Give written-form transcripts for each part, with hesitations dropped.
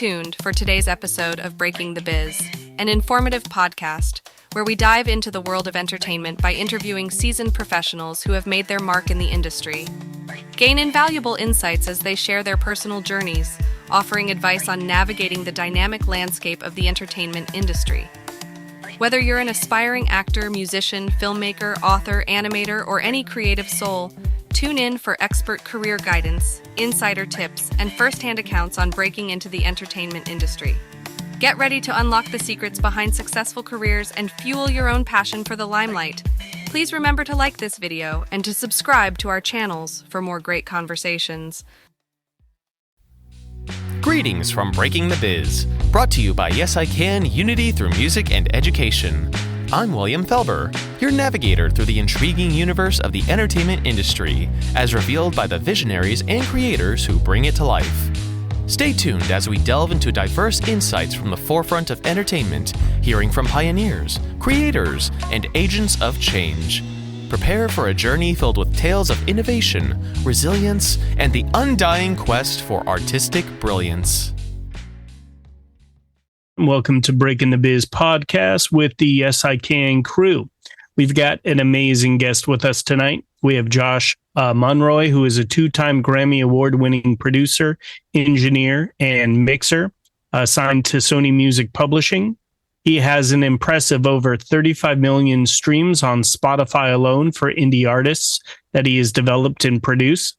tuned for today's episode of Breaking the Biz, an informative podcast where we dive into the world of entertainment by interviewing seasoned professionals who have made their mark in the industry. Gain invaluable insights as they share their personal journeys, offering advice on navigating the dynamic landscape of the entertainment industry. Whether you're an aspiring actor, musician, filmmaker, author, animator, or any creative soul, tune in for expert career guidance, insider tips, and first-hand accounts on breaking into the entertainment industry. Get ready to unlock the secrets behind successful careers and fuel your own passion for the limelight. Please remember to like this video and to subscribe to our channels for more great conversations. Greetings from Breaking the Biz, brought to you by Yes I Can Unity Through Music and Education. I'm William Felber, your navigator through the intriguing universe of the entertainment industry, as revealed by the visionaries and creators who bring it to life. Stay tuned as we delve into diverse insights from the forefront of entertainment, hearing from pioneers, creators, and agents of change. Prepare for a journey filled with tales of innovation, resilience, and the undying quest for artistic brilliance. Welcome to Breaking the Biz podcast with the Yes I Can crew. We've got an amazing guest with us tonight. We have Josh Monroy, who is a two-time Grammy Award-winning producer, engineer, and mixer, signed to Sony Music Publishing. He has an impressive over 35 million streams on Spotify alone for indie artists that he has developed and produced.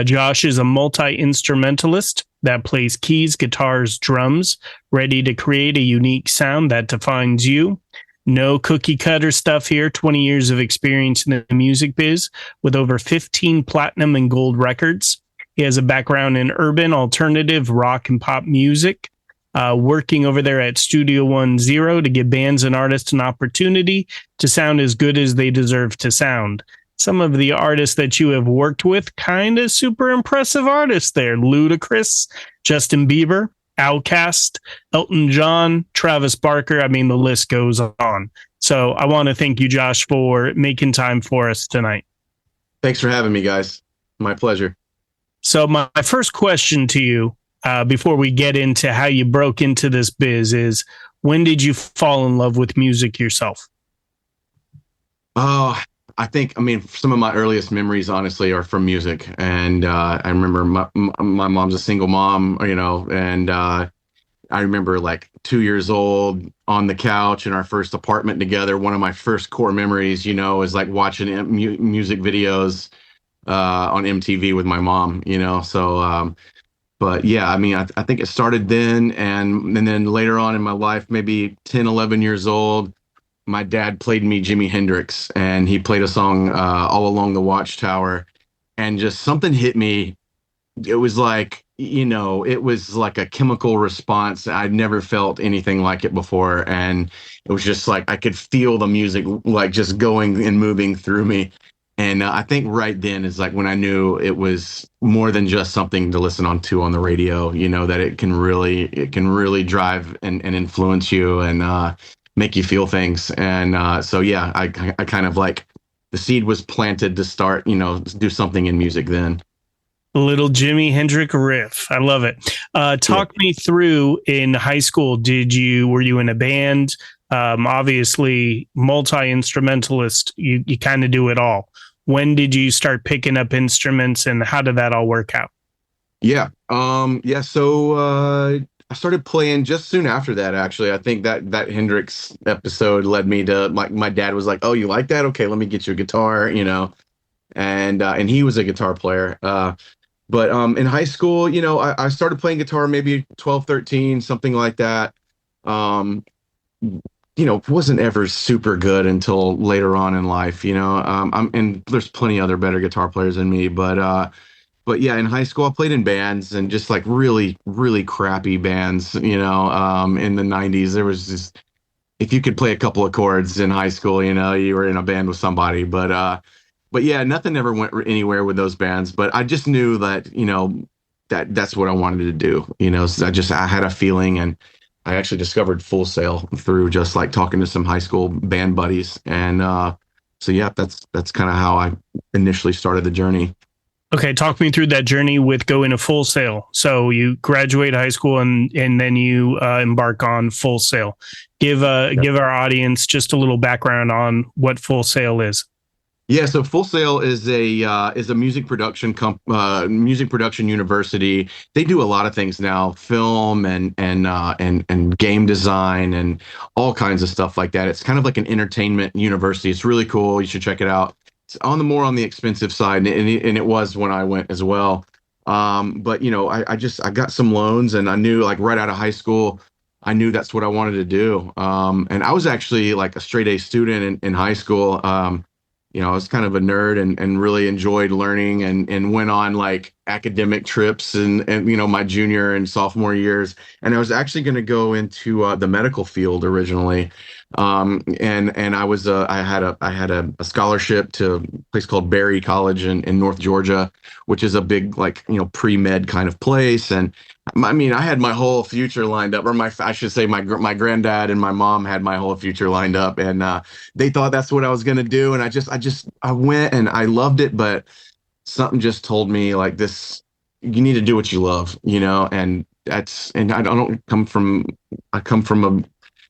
Josh is a multi-instrumentalist that plays keys, guitars, drums, ready to create a unique sound that defines you. No cookie cutter stuff here. 20 years of experience in the music biz with over 15 platinum and gold records. He has a background in urban, alternative, rock, and pop music, working over there at Studio 10 to give bands and artists an opportunity to sound as good as they deserve to sound. Some of the artists that you have worked with, kind of super impressive artists there. Luda, Justin Bieber, Outkast, Elton John, Travis Barker. I mean, the list goes on. So I want to thank you, Josh, for making time for us tonight. Thanks for having me, guys. My pleasure. So my first question to you, before we get into how you broke into this biz, is when did you fall in love with music yourself? Oh, I mean, some of my earliest memories, honestly, are from music. And I remember my mom's a single mom, and I remember like 2 years old on the couch in our first apartment together. One of my first core memories, is like watching music videos on MTV with my mom, So, but yeah, I mean, I think it started then. And then later on in my life, maybe 10, 11 years old, my dad played me Jimi Hendrix, and he played a song, All Along the Watchtower, and just something hit me. It was like, it was like a chemical response. I'd never felt anything like it before. And it was just like, I could feel the music, like just going and moving through me. And I think right then is like when I knew it was more than just something to listen on the radio, that it can really drive and influence you and, make you feel things. And so, yeah, I kind of like the seed was planted to start, do something in music then. A little Jimi Hendrix riff. I love it. Talk me through in high school. Were you in a band? Obviously, multi-instrumentalist, you kind of do it all. When did you start picking up instruments and how did that all work out? Yeah. So I started playing just soon after that, actually. I think that Hendrix episode led me to my dad was like, "Oh, you like that? Okay, let me get you a guitar," and he was a guitar player. But in high school, I started playing guitar maybe 12, 13, something like that. Wasn't ever super good until later on in life, and there's plenty other better guitar players than me, but yeah, in high school, I played in bands and just like really, really crappy bands, in the 90s. There was just, if you could play a couple of chords in high school, you were in a band with somebody. But yeah, nothing ever went anywhere with those bands. But I just knew that, that's what I wanted to do. So I had a feeling, and I actually discovered Full Sail through just like talking to some high school band buddies. And so, yeah, that's kind of how I initially started the journey. Okay, talk me through that journey with going to Full Sail. So you graduate high school and then you embark on Full Sail. Give our audience just a little background on what Full Sail is. Yeah, so Full Sail is a music production music production university. They do a lot of things now, film and game design and all kinds of stuff like that. It's kind of like an entertainment university. It's really cool. You should check it out. It's on the expensive side, and it was when I went as well. But I got some loans, and I knew, like, right out of high school, I knew that's what I wanted to do. And I was actually like a straight A student in high school. I was kind of a nerd and really enjoyed learning and went on like academic trips and my junior and sophomore years. And I was actually going to go into the medical field originally. And I had a scholarship to a place called Berry College in North Georgia, which is a big, like, pre-med kind of place. And I mean, I had my whole future lined up, or I should say my granddad and my mom had my whole future lined up, and they thought that's what I was going to do. And I went and I loved it, but something just told me, like, this, you need to do what you love, and I come from a,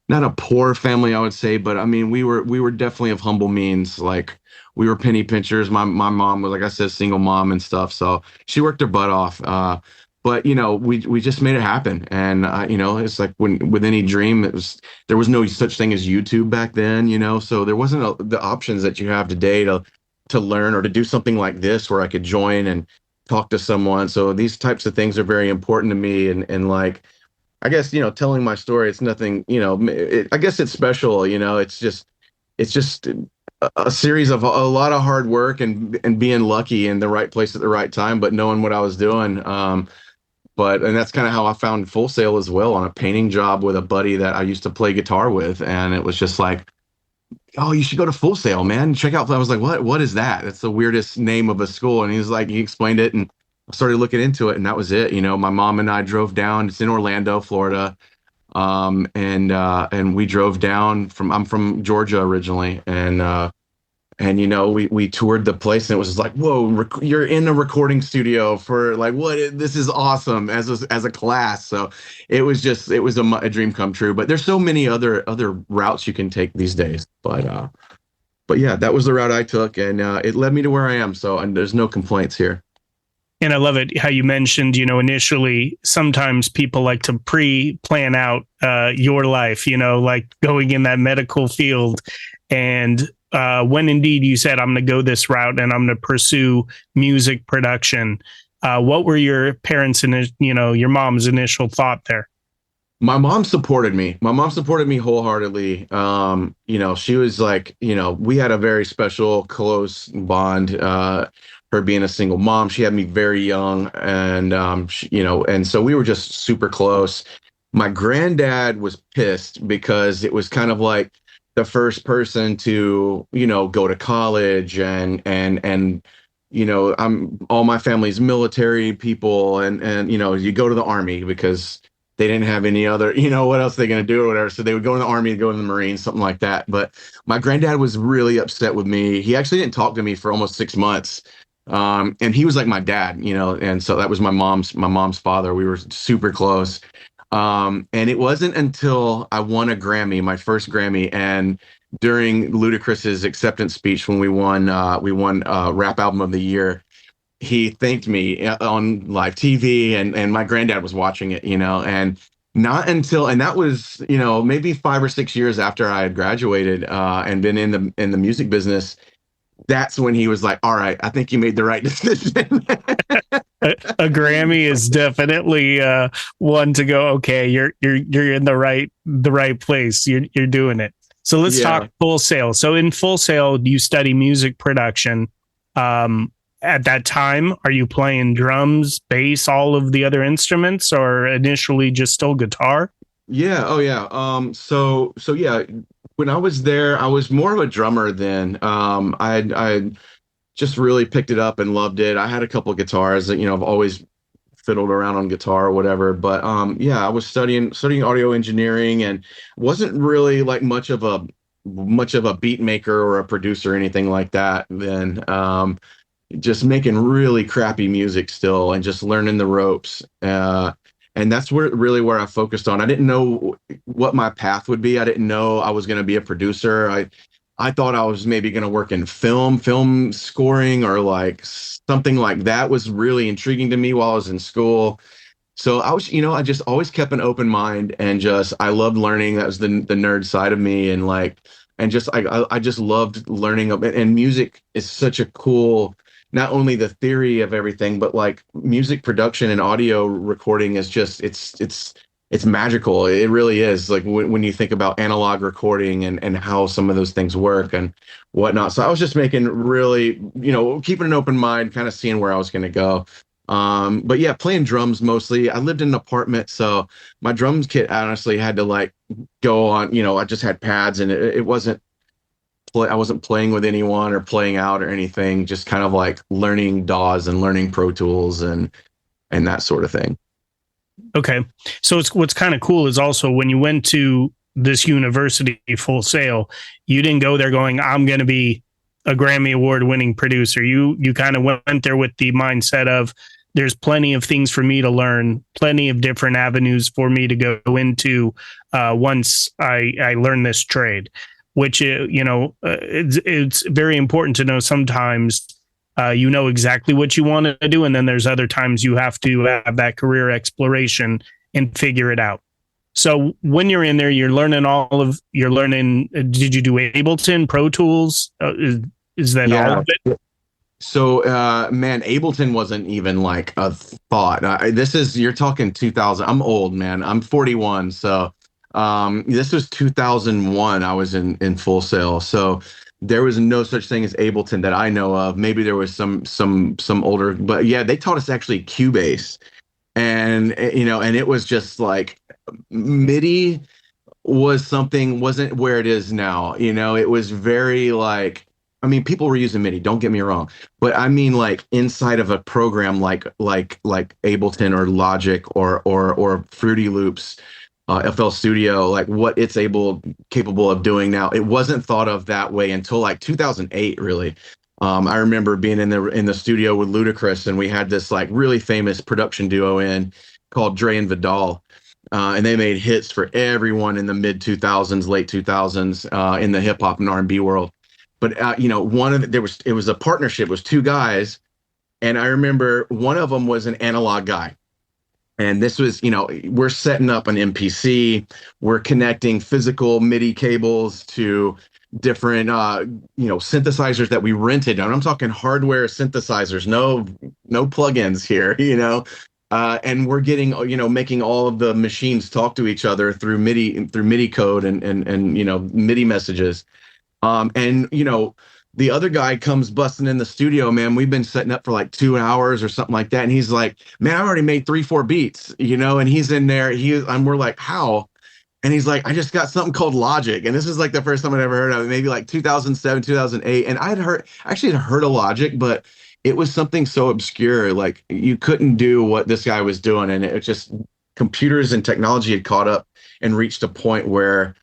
not a poor family, I would say, but I mean, we were definitely of humble means. Like, we were penny pinchers. My mom was, like I said, single mom and stuff, so she worked her butt off. But we just made it happen, and it's like with any dream, there was no such thing as YouTube back then, so there wasn't the options that you have today to learn or to do something like this where I could join and talk to someone. So these types of things are very important to me, and like, I guess, telling my story, it's nothing, I guess it's special, it's just a series of a lot of hard work and being lucky in the right place at the right time, but knowing what I was doing. And that's kind of how I found Full Sail as well, on a painting job with a buddy that I used to play guitar with. And it was just like, oh, you should go to Full Sail, man. Check out. I was like, what is that? That's the weirdest name of a school. And he explained it, and I started looking into it, and that was it. My mom and I drove down. It's in Orlando, Florida. And we drove down I'm from Georgia originally. And we toured the place, and it was just like, whoa, you're in a recording studio for, like, this is awesome, as a class. So it was a dream come true. But there's so many other routes you can take these days. But yeah, that was the route I took, and it led me to where I am. So, and there's no complaints here. And I love it how you mentioned, initially, sometimes people like to pre-plan out your life, like going in that medical field. And when indeed you said, I'm going to go this route and I'm going to pursue music production, what were your parents' and your mom's initial thought there? My mom supported me. My mom supported me wholeheartedly. She was like, we had a very special, close bond. Her being a single mom, she had me very young, and and so we were just super close. My granddad was pissed because it was kind of like the first person to go to college, and all my family's military people, and you go to the Army because they didn't have any other, what else are they going to do or whatever. So they would go in the Army and go in the Marines, something like that. But my granddad was really upset with me. He actually didn't talk to me for almost 6 months. And he was like my dad, and so that was my mom's father. We were super close. And it wasn't until I won a Grammy, my first Grammy, and during Ludacris's acceptance speech when we won Rap Album of the Year, he thanked me on live TV, and my granddad was watching it, and not until, and that was, maybe 5 or 6 years after I had graduated and been in the music business. That's when he was like, all right, I think you made the right decision. A Grammy is definitely one to go, okay, you're in the right place. You're doing it. So let's talk Full Sail. So in Full Sail, you study music production. At that time, are you playing drums, bass, all of the other instruments, or initially just still guitar? Yeah. Oh yeah. So yeah, when I was there, I was more of a drummer then. I just really picked it up and loved it. I had a couple of guitars that, I've always fiddled around on guitar or whatever. But I was studying audio engineering, and wasn't really like much of a beat maker or a producer or anything like that then. just making really crappy music still and just learning the ropes. And that's where I focused on. I didn't know what my path would be. I didn't know I was going to be a producer. I thought I was maybe going to work in film scoring, or like something like that was really intriguing to me while I was in school. So I just always kept an open mind, and I loved learning. That was the nerd side of me. And I just loved learning. And music is such a cool, not only the theory of everything, but like music production and audio recording is just, it's magical. It really is. Like when you think about analog recording and how some of those things work and whatnot. So I was just making really, keeping an open mind, kind of seeing where I was going to go. But yeah, playing drums mostly. I lived in an apartment, so my drums kit honestly had to like go on, I just had pads, and it wasn't I wasn't playing with anyone or playing out or anything, just kind of like learning DAWs and learning Pro Tools and that sort of thing. Okay. So what's kind of cool is also when you went to this university, Full Sail, you didn't go there going, I'm going to be a Grammy Award winning producer. You kind of went there with the mindset of, there's plenty of things for me to learn, plenty of different avenues for me to go into once I learn this trade, which, it's very important to know sometimes exactly what you want to do. And then there's other times you have to have that career exploration and figure it out. So when you're in there, you're learning. Did you do Ableton, Pro Tools? Is that all of it? So, man, Ableton wasn't even like a thought. You're talking 2000. I'm old, man. I'm 41. So, this was 2001. I was in Full Sail. So there was no such thing as Ableton that I know of. Maybe there was some older, but yeah, they taught us actually Cubase, and and it was just like MIDI wasn't where it is now. It was very like, I mean, people were using MIDI, don't get me wrong, but I mean, like inside of a program like Ableton or Logic or Fruity Loops, FL Studio, like what it's capable of doing now, it wasn't thought of that way until like 2008, really. I remember being in the studio with Ludacris, and we had this like really famous production duo called Dre and Vidal. And they made hits for everyone in the mid 2000s, late 2000s, in the hip hop and R&B world. But it was a partnership. It was two guys, and I remember one of them was an analog guy, and this was we're setting up an MPC, we're connecting physical MIDI cables to different synthesizers that we rented, and I'm talking hardware synthesizers, no plugins here, and we're getting making all of the machines talk to each other through MIDI code and MIDI messages. The other guy comes busting in the studio, man. We've been setting up for like 2 hours or something like that. And he's like, man, I already made 3-4 beats, and he's in there. And we're like, how? And he's like, I just got something called Logic. And this is like the first time I'd ever heard of it, maybe like 2007, 2008. And I had heard of Logic, but it was something so obscure. Like you couldn't do what this guy was doing. And it just, computers and technology had caught up and reached a point where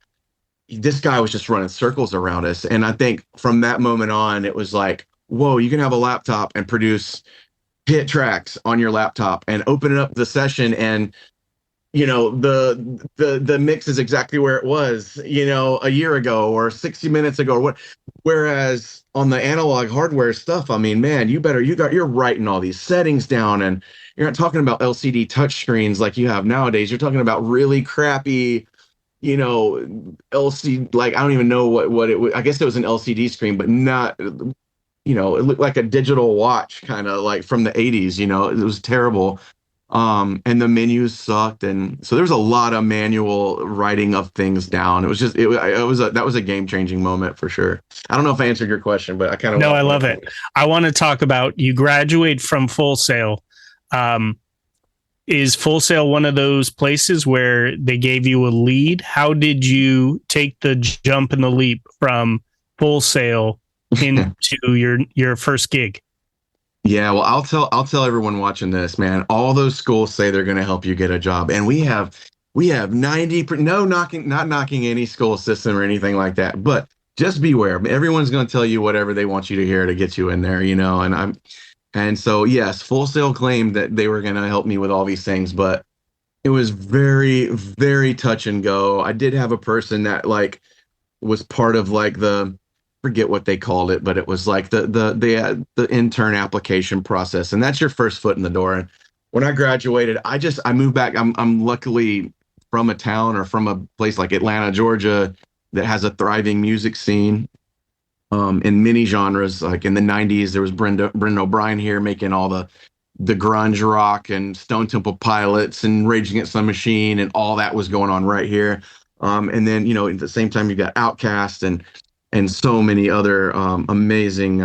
this guy was just running circles around us. And I think from that moment on, it was like, whoa, you can have a laptop and produce hit tracks on your laptop and open it up the session, and the mix is exactly where it was, a year ago or 60 minutes ago or what. Whereas on the analog hardware stuff, I mean, man, you're writing all these settings down, and you're not talking about LCD touchscreens like you have nowadays. You're talking about really crappy, LCD, like I don't even know what it was. I guess it was an LCD screen, but not, it looked like a digital watch, kind of like from the 80s. It was terrible. And the menus sucked, and so there was a lot of manual writing of things down. It was just that was a game-changing moment for sure. I don't know if I answered your question, but I kind of I love it. I want to talk about, you graduate from Full Sail. Is Full Sail one of those places where they gave you a lead? How did you take the jump and the leap from Full Sail into your first gig? Yeah, well, I'll tell everyone watching this, man. All those schools say they're going to help you get a job, and we have 90%. Not knocking any school system or anything like that, but just beware. Everyone's going to tell you whatever they want you to hear to get you in there, and so yes, Full Sail claimed that they were going to help me with all these things, but it was very, very touch and go. I did have a person that like was part of like forget what they called it, but it was like the intern application process, and that's your first foot in the door. And when I graduated, I moved back. I'm luckily from a town or from a place like Atlanta, Georgia, that has a thriving music scene in many genres. Like in the 90s, there was Brendan O'Brien here making all the grunge rock and Stone Temple Pilots and Rage Against the Machine, and all that was going on right here. And then, at the same time, you got Outkast and so many other amazing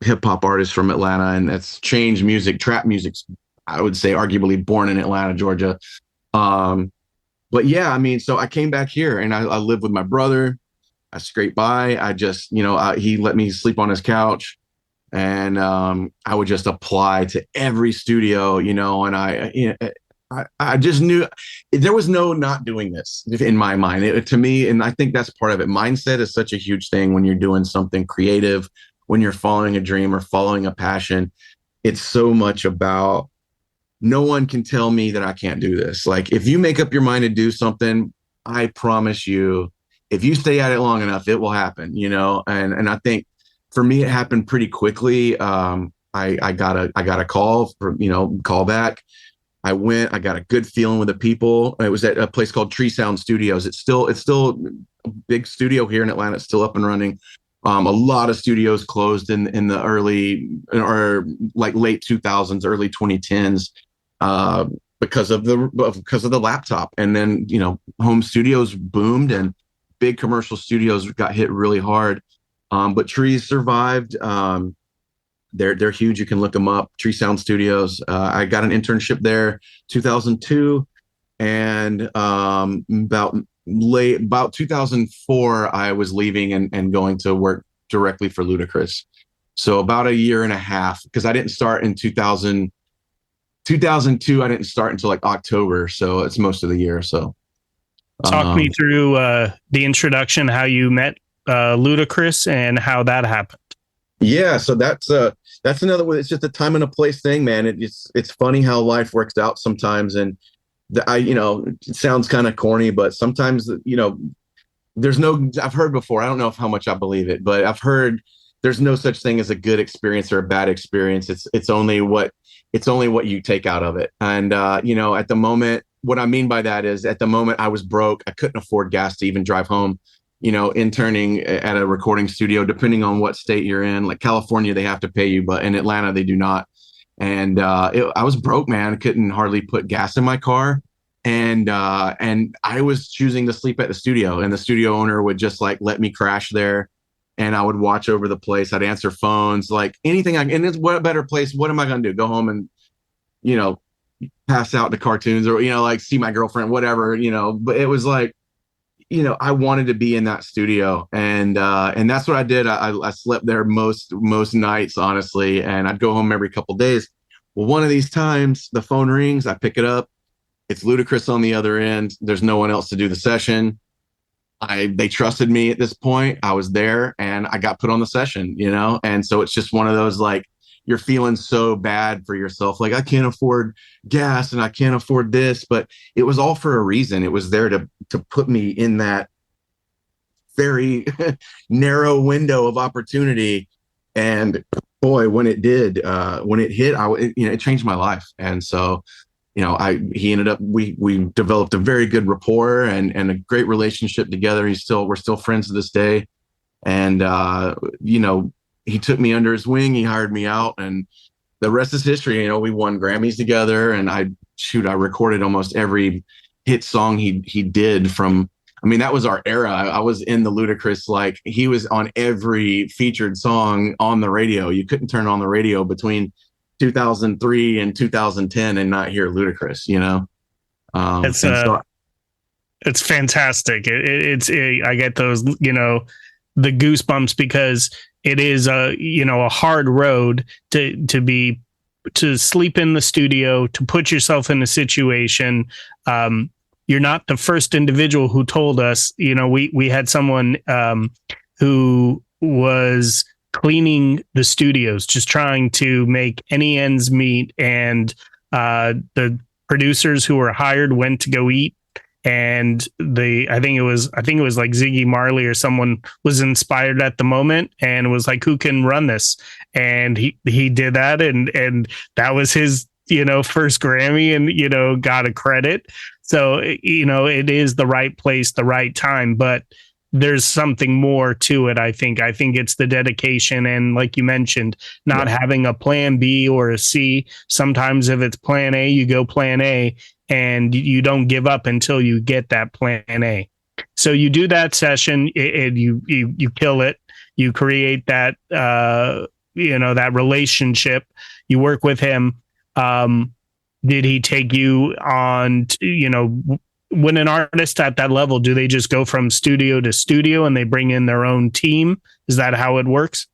hip hop artists from Atlanta, and that's changed music. Trap music's, I would say, arguably born in Atlanta, Georgia. But yeah, I mean, so I came back here and I lived with my brother. I scraped by. I just, he let me sleep on his couch, and I would just apply to every studio, and I just knew there was no not doing this in my mind. To me, and I think that's part of it. Mindset is such a huge thing when you're doing something creative, when you're following a dream or following a passion. It's so much about, no one can tell me that I can't do this. Like, if you make up your mind to do something, I promise you, if you stay at it long enough, it will happen, and I think for me, it happened pretty quickly. I got a call call back. I went, I got a good feeling with the people. It was at a place called Tree Sound Studios. It's still a big studio here in Atlanta. It's still up and running. A lot of studios closed in the early or like late 2000s, early 2010s, because of the laptop. And then, home studios boomed and big commercial studios got hit really hard. But Trees survived. They're huge. You can look them up. Tree Sound Studios. I got an internship there, 2002, and about 2004, I was leaving and going to work directly for Ludacris. So about a year and a half, because I didn't start in 2002. I didn't start until like October, so it's most of the year. So talk me through the introduction, how you met Ludacris and how that happened. Yeah, so that's another way. It's just a time and a place thing, man. It's funny how life works out sometimes, and it sounds kind of corny, but sometimes I've heard before. I don't know how much I believe it, but I've heard there's no such thing as a good experience or a bad experience. It's only what you take out of it. And at the moment, what I mean by that is, at the moment I was broke. I couldn't afford gas to even drive home. Interning at a recording studio, depending on what state you're in, like California, they have to pay you, but in Atlanta, they do not. And I was broke, man. I couldn't hardly put gas in my car. And I was choosing to sleep at the studio, and the studio owner would just like let me crash there, and I would watch over the place. I'd answer phones, like anything. And it's what a better place. What am I going to do? Go home and, pass out to cartoons or, like see my girlfriend, whatever, but it was like, I wanted to be in that studio, and that's what I did. I slept there most nights, honestly, and I'd go home every couple of days. Well, one of these times the phone rings, I pick it up. It's Ludacris on the other end. There's no one else to do the session. They trusted me at this point. I was there and I got put on the session, and so it's just one of those, like, you're feeling so bad for yourself. Like, I can't afford gas and I can't afford this, but it was all for a reason. It was there to put me in that very narrow window of opportunity. And boy, when it hit, it changed my life. And so, he ended up, we developed a very good rapport and a great relationship together. We're still friends to this day. And, he took me under his wing. He hired me out, and the rest is history. We won Grammys together, and I recorded almost every hit song he did from. I mean, that was our era. I was in the Ludacris, like, he was on every featured song on the radio. You couldn't turn on the radio between 2003 and 2010 and not hear Ludacris. It's fantastic. I get those, the goosebumps, because it is a hard road to sleep in the studio, to put yourself in a situation. You're not the first individual who told us. We had someone who was cleaning the studios, just trying to make any ends meet. And the producers who were hired went to go eat. And I think it was like Ziggy Marley or someone was inspired at the moment and was like, who can run this? And he did that. And that was his, first Grammy, and, got a credit. So, it is the right place, the right time, but there's something more to it. I think it's the dedication. And like you mentioned, not having a plan B or a C. Sometimes if it's plan A, you go plan A, and you don't give up until you get that plan A. So you do that session, and you kill it. You create that, that relationship. You work with him. Did he take you on, when an artist at that level, do they just go from studio to studio and they bring in their own team? Is that how it works?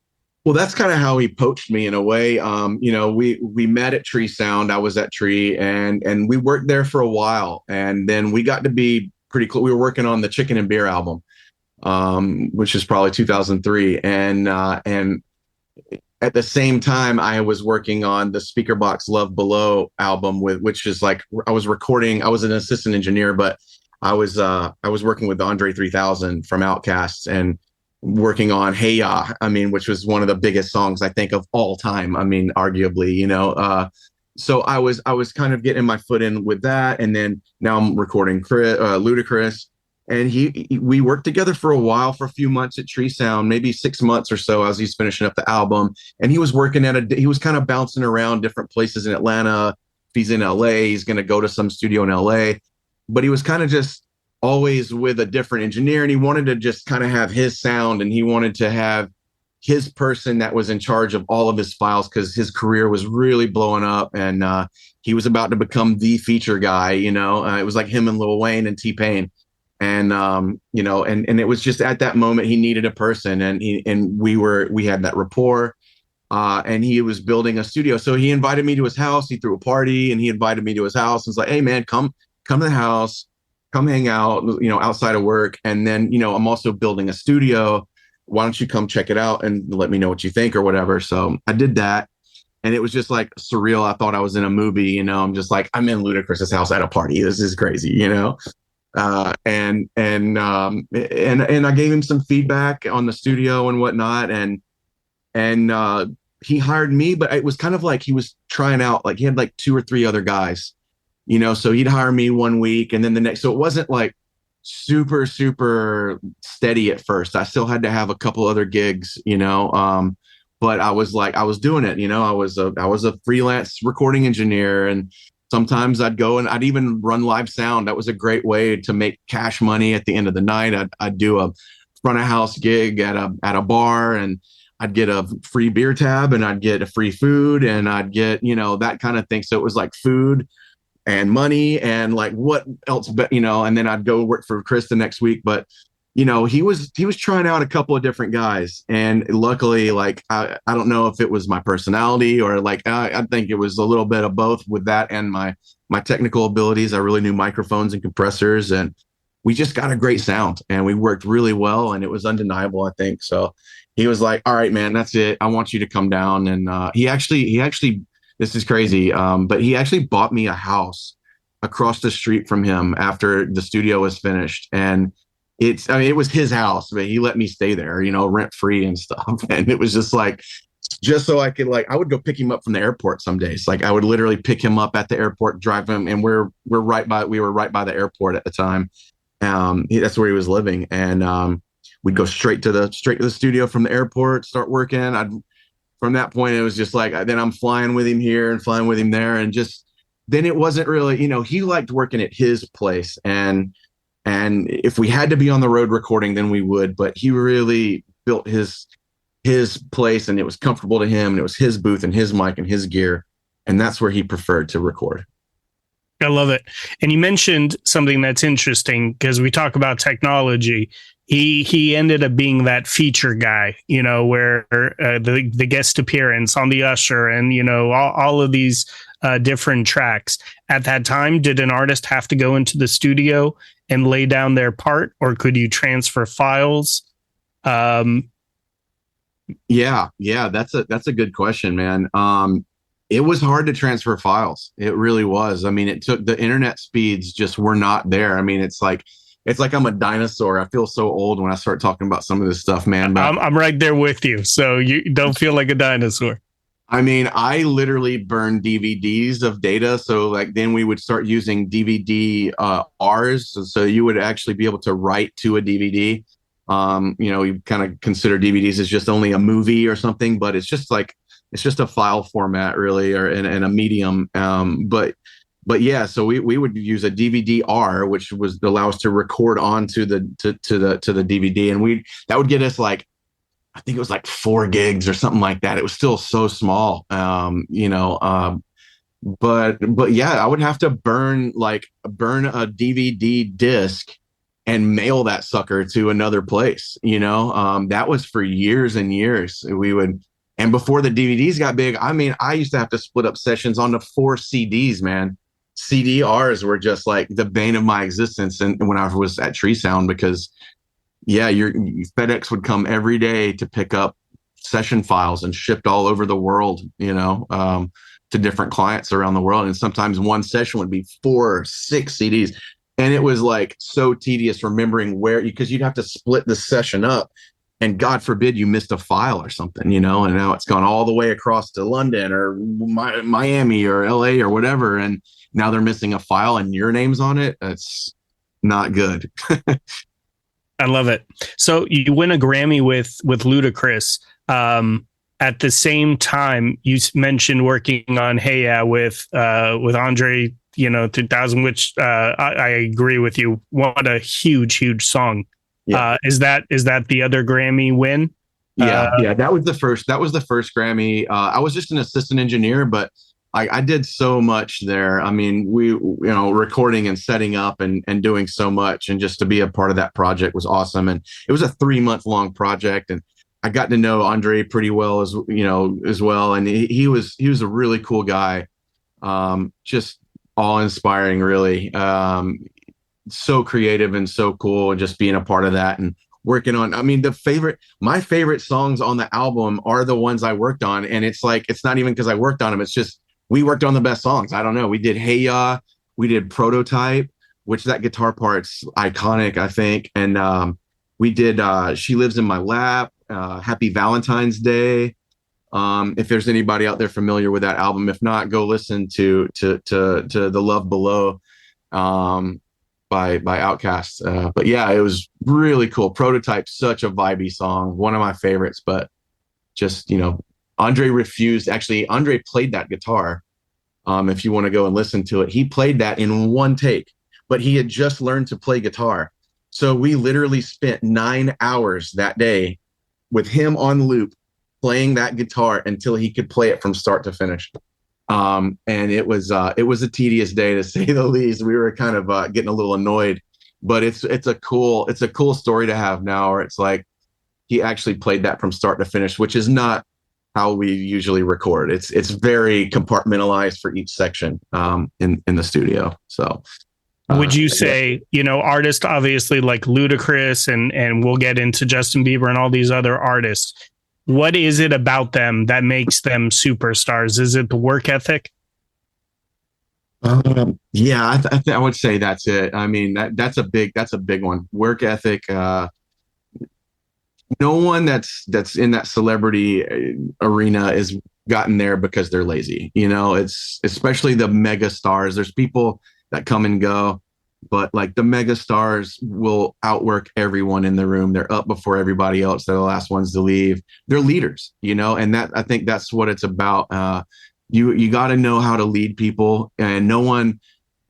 Well, that's kind of how he poached me in a way. We met at Tree Sound. I was at Tree, and we worked there for a while, and then we got to be pretty close. We were working on the Chicken and Beer album, which is probably 2003, and at the same time, I was working on the Speaker Box Love Below album, which is like I was recording. I was an assistant engineer, but I was working with Andre 3000 from Outkast and working on Hey Ya, which was one of the biggest songs I think of all time. Arguably, so I was kind of getting my foot in with that, and then now I'm recording Ludacris. And we worked together for a while, for a few months at Tree Sound, maybe 6 months or so, as he's finishing up the album. And he was working he was kind of bouncing around different places in Atlanta. If he's in LA, he's going to go to some studio in LA. But he was kind of just always with a different engineer, and he wanted to just kind of have his sound, and he wanted to have his person that was in charge of all of his files, because his career was really blowing up, and he was about to become the feature guy. It was like him and Lil Wayne and T-Pain. And and it was just at that moment he needed a person, and we had that rapport, and he was building a studio. So he invited me to his house. He threw a party, and he invited me to his house and was like, hey man, come to the house, come hang out, outside of work. And then, I'm also building a studio. Why don't you come check it out and let me know what you think or whatever. So I did that. And it was just like surreal. I thought I was in a movie, I'm just like, I'm in Ludacris's house at a party. This is crazy, and I gave him some feedback on the studio and whatnot, and he hired me, but it was kind of like he was trying out, like he had like 2 or 3 other guys, so he'd hire me 1 week and then the next. So it wasn't like super steady at first. I still had to have a couple other gigs, but I was doing it. I was a freelance recording engineer, and sometimes I'd go and I'd even run live sound. That was a great way to make cash money at the end of the night. I'd do a front of house gig at a bar, and I'd get a free beer tab, and I'd get a free food, and I'd get, that kind of thing. So it was like food and money and like what else, and then I'd go work for Chris the next week. But he was trying out a couple of different guys, and luckily, like I don't know if it was my personality or like I think it was a little bit of both with that and my technical abilities. I really knew microphones and compressors, and we just got a great sound, and we worked really well, and it was undeniable, I think. So he was like, all right, man, that's it. I want you to come down. And he actually, this is crazy, but he actually bought me a house across the street from him after the studio was finished, and it was his house, but he let me stay there, rent free and stuff. And it was just so I could, I would go pick him up from the airport some days. Like I would literally pick him up at the airport, drive him, and we were right by the airport at the time. That's where he was living. And we'd go straight to the studio from the airport, start working. From that point, it was just like, then I'm flying with him here and flying with him there. And just, then it wasn't really, he liked working at his place. And if we had to be on the road recording, then we would. But he really built his place, and it was comfortable to him, and it was his booth and his mic and his gear, and that's where he preferred to record. I love it. And you mentioned something that's interesting, because we talk about technology. He ended up being that feature guy, where the guest appearance on the Usher and all of these different tracks. At that time, did an artist have to go into the studio and lay down their part, or could you transfer files? Yeah, that's a good question, man. It was hard to transfer files. It really was. I mean, it took the internet speeds just were not there. I mean, it's like I'm a dinosaur. I feel so old when I start talking about some of this stuff, man. But I'm right there with you, so you don't feel like a dinosaur. I mean, I literally burned DVDs of data. So like then we would start using DVD Rs. So you would actually be able to write to a DVD. You kind of consider DVDs as just only a movie or something, but it's just a file format really, or in a medium. But yeah, so we would use a DVD R, which was allow us to record onto the DVD, and that would get us like, I think it was like 4 gigs or something like that. It was still so small, but yeah, I would have to burn a DVD disc and mail that sucker to another place. That was for years and years. And before the DVDs got big, I mean, I used to have to split up sessions onto 4 CDs, man. CDRs were just like the bane of my existence, and when I was at Tree Sound, because yeah, your FedEx would come every day to pick up session files and shipped all over the world, to different clients around the world. And sometimes one session would be 4 or 6 CDs. And it was like so tedious remembering because you'd have to split the session up, and God forbid you missed a file or something, and now it's gone all the way across to London or Miami or LA or whatever. And now they're missing a file and your name's on it. That's not good. I love it. So you win a Grammy with Ludacris. At the same time, you mentioned working on Hey Ya with Andre, 2000, which I agree with you. What a huge song. Yeah. Is that the other Grammy win? Yeah. That was the first Grammy. I was just an assistant engineer, but I did so much there. I mean, we, recording and setting up and doing so much, and just to be a part of that project was awesome. And it was a 3-month long project, and I got to know Andre pretty well as well. And he was a really cool guy. Just awe-inspiring, really. So creative and so cool, and just being a part of that and working on, I mean, my favorite songs on the album are the ones I worked on. And it's like, it's not even because I worked on them. It's just, we worked on the best songs. I don't know. We did Hey Ya, we did Prototype, which that guitar part's iconic, I think. And we did She Lives in My Lap, Happy Valentine's Day. If there's anybody out there familiar with that album, if not, go listen to The Love Below by Outkast. But yeah, it was really cool. Prototype, such a vibey song, one of my favorites. But just, Andre refused. Actually, Andre played that guitar. If you want to go and listen to it, he played that in one take, but he had just learned to play guitar. So we literally spent 9 hours that day with him on loop, playing that guitar until he could play it from start to finish. And it was a tedious day, to say the least. We were kind of getting a little annoyed, but it's a cool story to have now, where it's like he actually played that from start to finish, which is not how we usually record. It's very compartmentalized for each section in the studio. So would you say, artists obviously like Ludacris and we'll get into Justin Bieber and all these other artists, what is it about them that makes them superstars? Is it the work ethic? Yeah, I would say that's it. I mean, that's a big one. Work ethic. No one that's in that celebrity arena is gotten there because they're lazy. It's especially the mega stars. There's people that come and go, but like the mega stars will outwork everyone in the room. They're up before everybody else. They're the last ones to leave. They're leaders, and that, I think that's what it's about. You got to know how to lead people, and no one,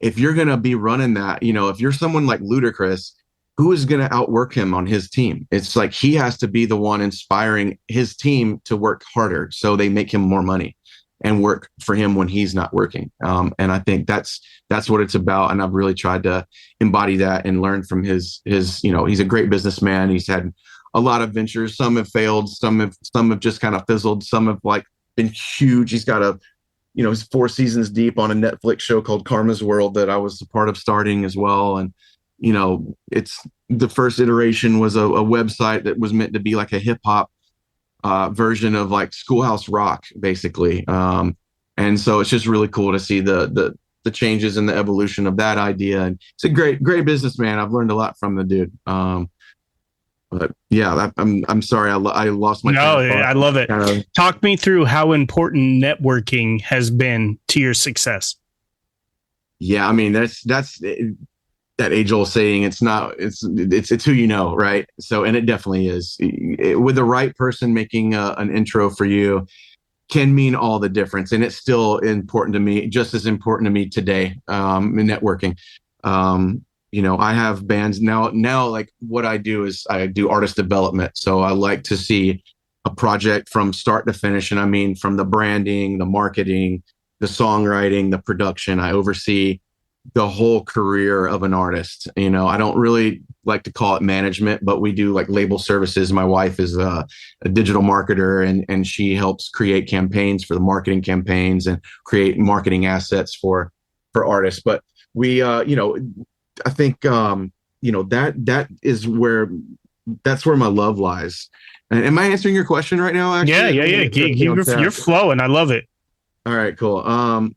if you're going to be running that, if you're someone like Ludacris, who is going to outwork him on his team? It's like he has to be the one inspiring his team to work harder so they make him more money and work for him when he's not working. And I think that's what it's about. And I've really tried to embody that and learn from his, he's a great businessman. He's had a lot of ventures. Some have failed. Some have just kind of fizzled. Some have been huge. He's got he's 4 seasons deep on a Netflix show called Karma's World that I was a part of starting as well. And it's the first iteration was a website that was meant to be like a hip hop version of like Schoolhouse Rock, basically. And so it's just really cool to see the changes and the evolution of that idea. And it's a great businessman. I've learned a lot from the dude. But yeah, I'm sorry, I lost my. No, I love it. Talk me through how important networking has been to your success. Yeah, I mean that's that age old saying. It's who you know, right? So, and it definitely is. With the right person making an intro for you can mean all the difference, and it's still important to me, just as important to me today. In networking. I have bands now, like what I do is I do artist development. So I like to see a project from start to finish. And I mean, from the branding, the marketing, the songwriting, the production. I oversee the whole career of an artist. I don't really like to call it management, but we do like label services. My wife is a digital marketer, and she helps create campaigns for the marketing campaigns and create marketing assets for artists. But we, I think that's where my love lies. And am I answering your question right now? Actually? Yeah. You're flowing. I love it. All right, cool.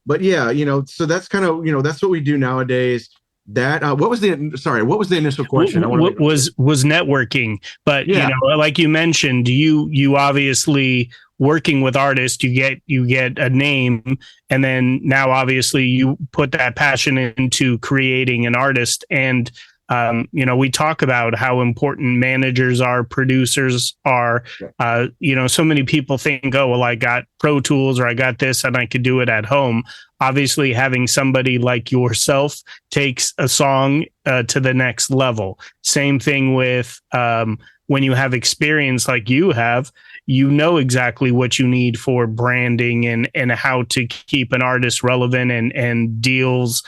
But yeah, so that's kind of that's what we do nowadays. That what was the initial question? Was networking, but yeah. Like you mentioned, you obviously working with artists, you get a name, and then now obviously you put that passion into creating an artist. And we talk about how important managers are, producers are. So many people think, oh, well, I got Pro Tools or I got this and I could do it at home. Obviously, having somebody like yourself takes a song to the next level. Same thing with when you have experience like you have, exactly what you need for branding and how to keep an artist relevant and deals.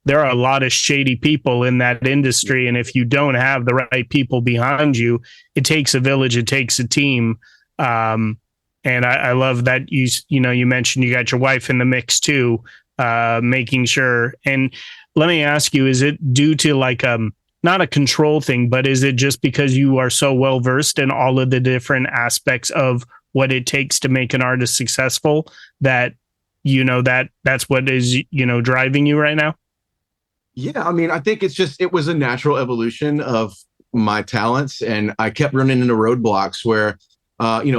There are a lot of shady people in that industry. And if you don't have the right people behind you, it takes a village, it takes a team. And I love that you mentioned you got your wife in the mix too, making sure. And let me ask you, is it due to like, not a control thing, but is it just because you are so well versed in all of the different aspects of what it takes to make an artist successful that, that's what is, driving you right now? Yeah, I mean, I think it was a natural evolution of my talents, and I kept running into roadblocks where,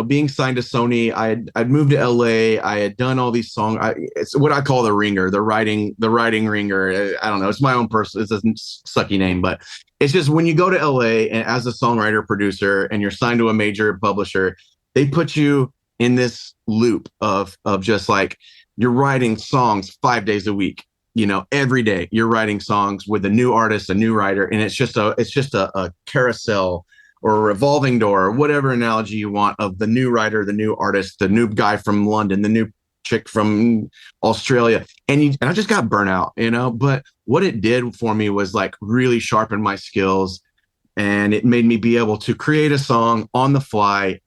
being signed to Sony, I'd moved to LA, I had done all these songs. It's what I call the ringer, the writing ringer. I don't know, it's my own it's a sucky name, but it's just when you go to LA and as a songwriter producer and you're signed to a major publisher, they put you in this loop of just like you're writing songs 5 days a week. Every day you're writing songs with a new artist, a new writer, and it's just a carousel or a revolving door, or whatever analogy you want, of the new writer, the new artist, the new guy from London, the new chick from Australia. And I just got burnt out, but what it did for me was like really sharpen my skills, and it made me be able to create a song on the fly,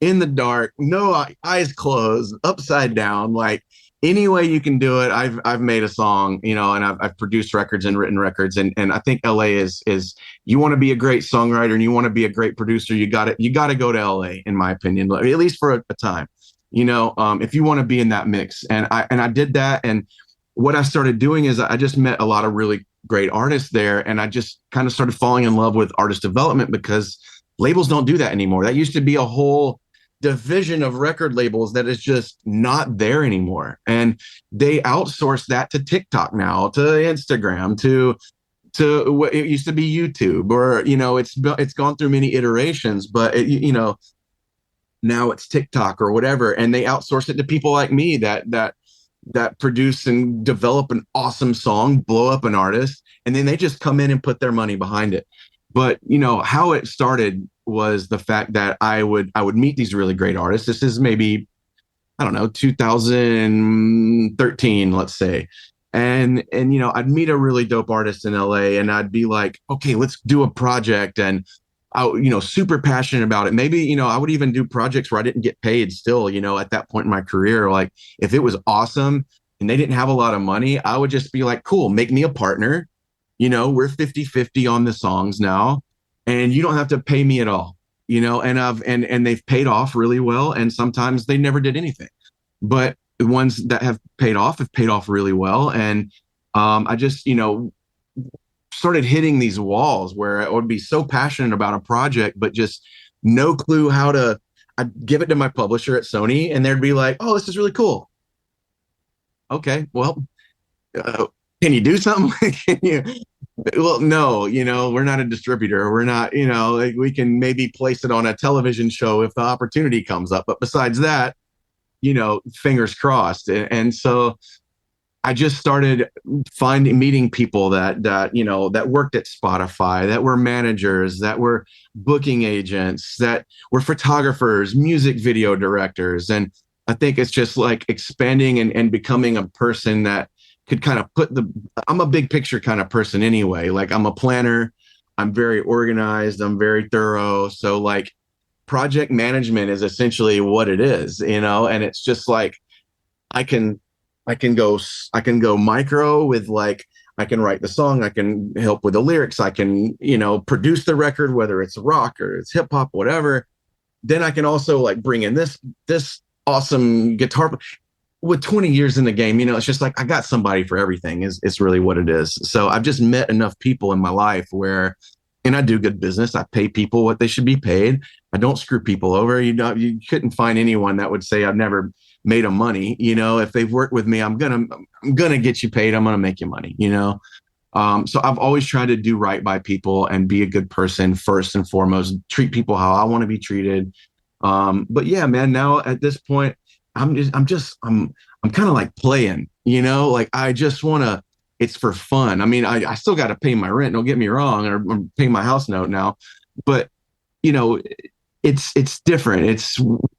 in the dark, no eyes closed, upside down, like any way you can do it. I've made a song, and I've produced records and written records. And I think LA is you want to be a great songwriter and you want to be a great producer, you got to go to LA, in my opinion, at least for a time, if you want to be in that mix. And I did that. And what I started doing is I just met a lot of really great artists there. And I just kind of started falling in love with artist development, because labels don't do that anymore. That used to be a whole division of record labels that is just not there anymore, and they outsource that to TikTok now, to Instagram, to what it used to be YouTube, or it's gone through many iterations, but now it's TikTok or whatever, and they outsource it to people like me that produce and develop an awesome song, blow up an artist, and then they just come in and put their money behind it. But how it started was the fact that I would meet these really great artists. This is maybe, I don't know, 2013, let's say. And I'd meet a really dope artist in LA, and I'd be like, okay, let's do a project. And I, super passionate about it. Maybe, I would even do projects where I didn't get paid still, at that point in my career. Like if it was awesome and they didn't have a lot of money, I would just be like, cool, make me a partner. we're 50-50 on the songs now, and you don't have to pay me at all, and they've paid off really well. And sometimes they never did anything, but the ones that have paid off really well. And I just, started hitting these walls where I would be so passionate about a project, but just no clue how to. I'd give it to my publisher at Sony, and they'd be like, "Oh, this is really cool. Okay, well, can you do something?" Well, no, we're not a distributor. We're not, like, we can maybe place it on a television show if the opportunity comes up. But besides that, fingers crossed. And so I just started meeting people that worked at Spotify, that were managers, that were booking agents, that were photographers, music video directors. And I think it's just like expanding and becoming a person that could kind of I'm a big picture kind of person anyway. Like, I'm a planner, I'm very organized, I'm very thorough. So like, project management is essentially what it is, and it's just like, I can go micro with, like, I can write the song, I can help with the lyrics, I can, produce the record, whether it's rock or it's hip hop, whatever. Then I can also, like, bring in this awesome guitar. With 20 years in the game, it's just like, I got somebody for everything is really what it is. So I've just met enough people in my life and I do good business. I pay people what they should be paid. I don't screw people over. You couldn't find anyone that would say I've never made them money. If they've worked with me, I'm gonna get you paid. I'm gonna make you money. So I've always tried to do right by people and be a good person first and foremost. Treat people how I want to be treated. But yeah, man. Now at this point, I'm kind of like playing. Like, I just want to. It's for fun. I mean, I still got to pay my rent. Don't get me wrong, or I'm paying my house note now. But it's different.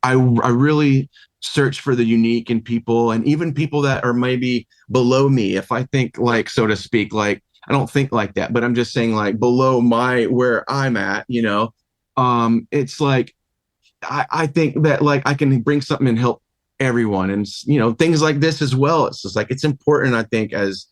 I really search for the unique in people, and even people that are maybe below me. If I think, like, so to speak, like, I don't think like that, but I'm just saying, like, below where I'm at. It's like, I think that, like, I can bring something and help everyone, and things like this as well. It's just like, it's important, I think, as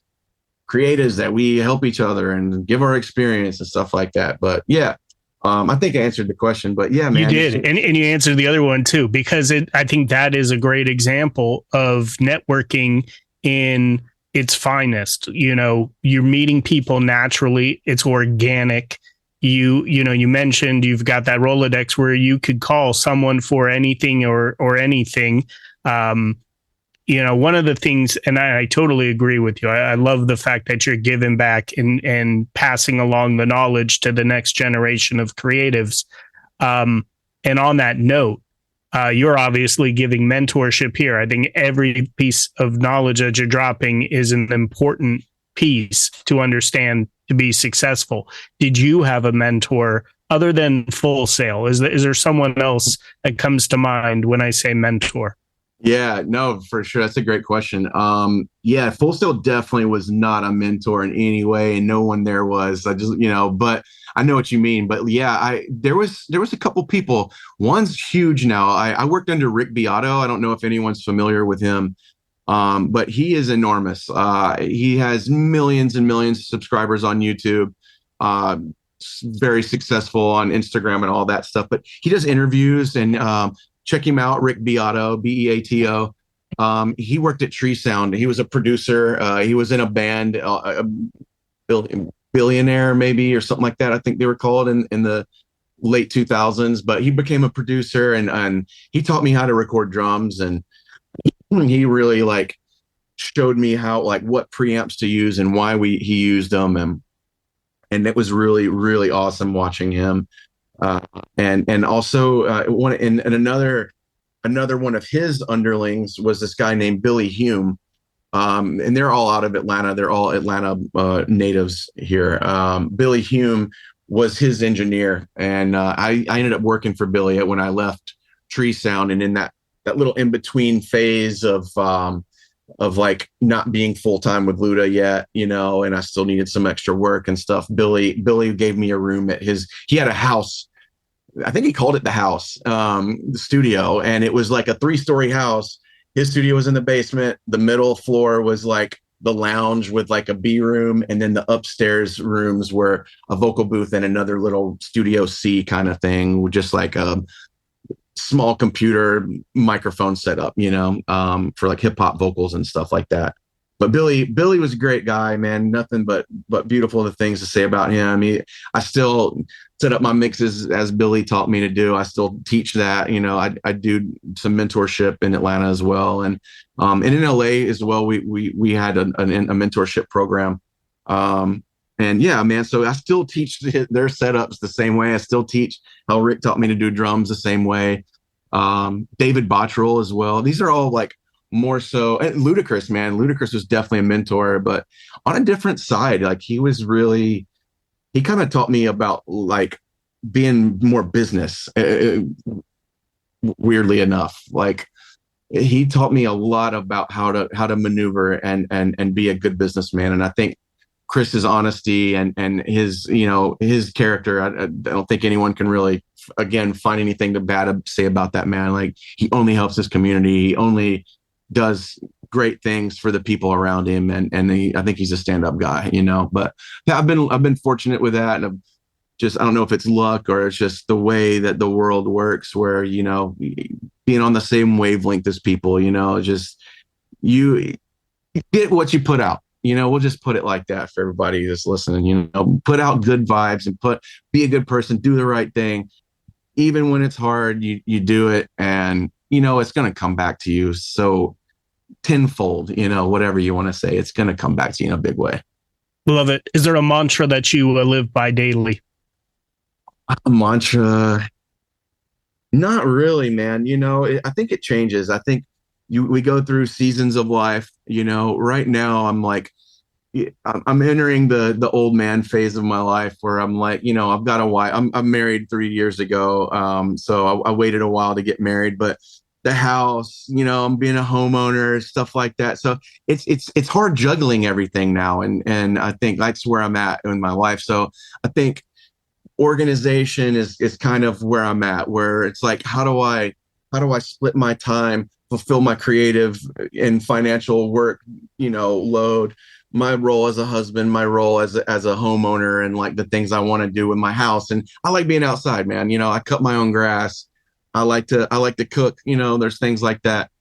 creatives, that we help each other and give our experience and stuff like that. But yeah, I think I answered the question, but yeah, man. You did. And you answered the other one too, because I think that is a great example of networking in its finest. You're meeting people naturally. It's organic. You mentioned you've got that Rolodex where you could call someone for anything or anything. One of the things, and I totally agree with you. I love the fact that you're giving back and passing along the knowledge to the next generation of creatives. And on that note, you're obviously giving mentorship here. I think every piece of knowledge that you're dropping is an important piece to understand to be successful. Did you have a mentor other than Full Sail? Is there someone else that comes to mind when I say mentor? Yeah, no, for sure. That's a great question. Yeah, Full Sail definitely was not a mentor in any way, and no one there was. I just, but I know what you mean. But yeah, there was a couple people. One's huge now. I worked under Rick Beato. I don't know if anyone's familiar with him, but he is enormous. He has millions and millions of subscribers on YouTube. Very successful on Instagram and all that stuff. But he does interviews, and check him out, Rick Beato, Beato. He worked at Tree Sound. He was a producer. He was in a band, Billionaire maybe, or something like that. I think they were called in the late 2000s. But he became a producer, and he taught me how to record drums, and he really, like, showed me how, like, what preamps to use and why he used them, and it was really, really awesome watching him. And also another one of his underlings was this guy named Billy Hume, and they're all out of Atlanta. They're all Atlanta natives here. Billy Hume was his engineer, and I ended up working for Billy when I left Tree Sound, and in that little in between phase of like not being full time with Luda yet, and I still needed some extra work and stuff. Billy gave me a room at he had a house. I think he called it the house, the studio. And it was like a 3-story house. His studio was in the basement. The middle floor was like the lounge with like a B room, and then the upstairs rooms were a vocal booth and another little Studio C kind of thing with just like a small computer microphone setup, for like hip hop vocals and stuff like that. But Billy was a great guy, man. Nothing but beautiful things to say about him. I still set up my mixes as Billy taught me to do. I still teach that. I do some mentorship in Atlanta as well, and in LA as well. We had a mentorship program. And yeah, man. So I still teach their setups the same way. I still teach how Rick taught me to do drums the same way. David Bottrell as well. These are all like more so, and Ludacris, man. Ludacris was definitely a mentor, but on a different side. Like he kind of taught me about like being more business. Weirdly enough, like he taught me a lot about how to maneuver and be a good businessman. And I think Chris's honesty and his his character, I don't think anyone can really again find anything bad to say about that man. Like he only helps his community. He only does great things for the people around him, and I think he's a stand-up guy, But yeah, I've been fortunate with that, and I don't know if it's luck or it's just the way that the world works, where being on the same wavelength as people, just you get what you put out. We'll just put it like that for everybody that's listening. Put out good vibes and be a good person, do the right thing, even when it's hard. You do it, and it's going to come back to you. So tenfold, whatever you want to say, it's going to come back to you in a big way. Love it. Is there a mantra that you live by daily? A mantra? Not really, man. I think it changes. I think we go through seasons of life. Right now I'm entering the old man phase of my life, where I'm like, I've got a wife. I'm married 3 years ago. So I waited a while to get married, but the house, I'm being a homeowner, stuff like that. So it's hard juggling everything now. And I think that's where I'm at in my life. So I think organization is kind of where I'm at, where it's like, how do I split my time, fulfill my creative and financial work, load, my role as a husband, my role as a homeowner, and like the things I want to do with my house. And I like being outside, man. I cut my own grass. I like to cook. There's things like that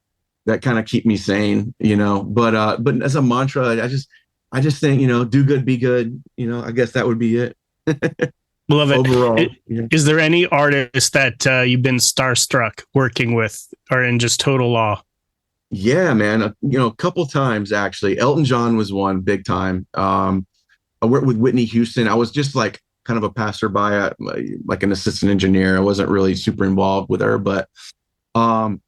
kind of keep me sane. But as a mantra, I just think, do good, be good. I guess that would be it. Love it. Overall, is there any artist that you've been starstruck working with, or in just total awe? Yeah, man. A couple times actually. Elton John was one, big time. I worked with Whitney Houston. I was just like kind of a passerby, like an assistant engineer. I wasn't really super involved with her, but one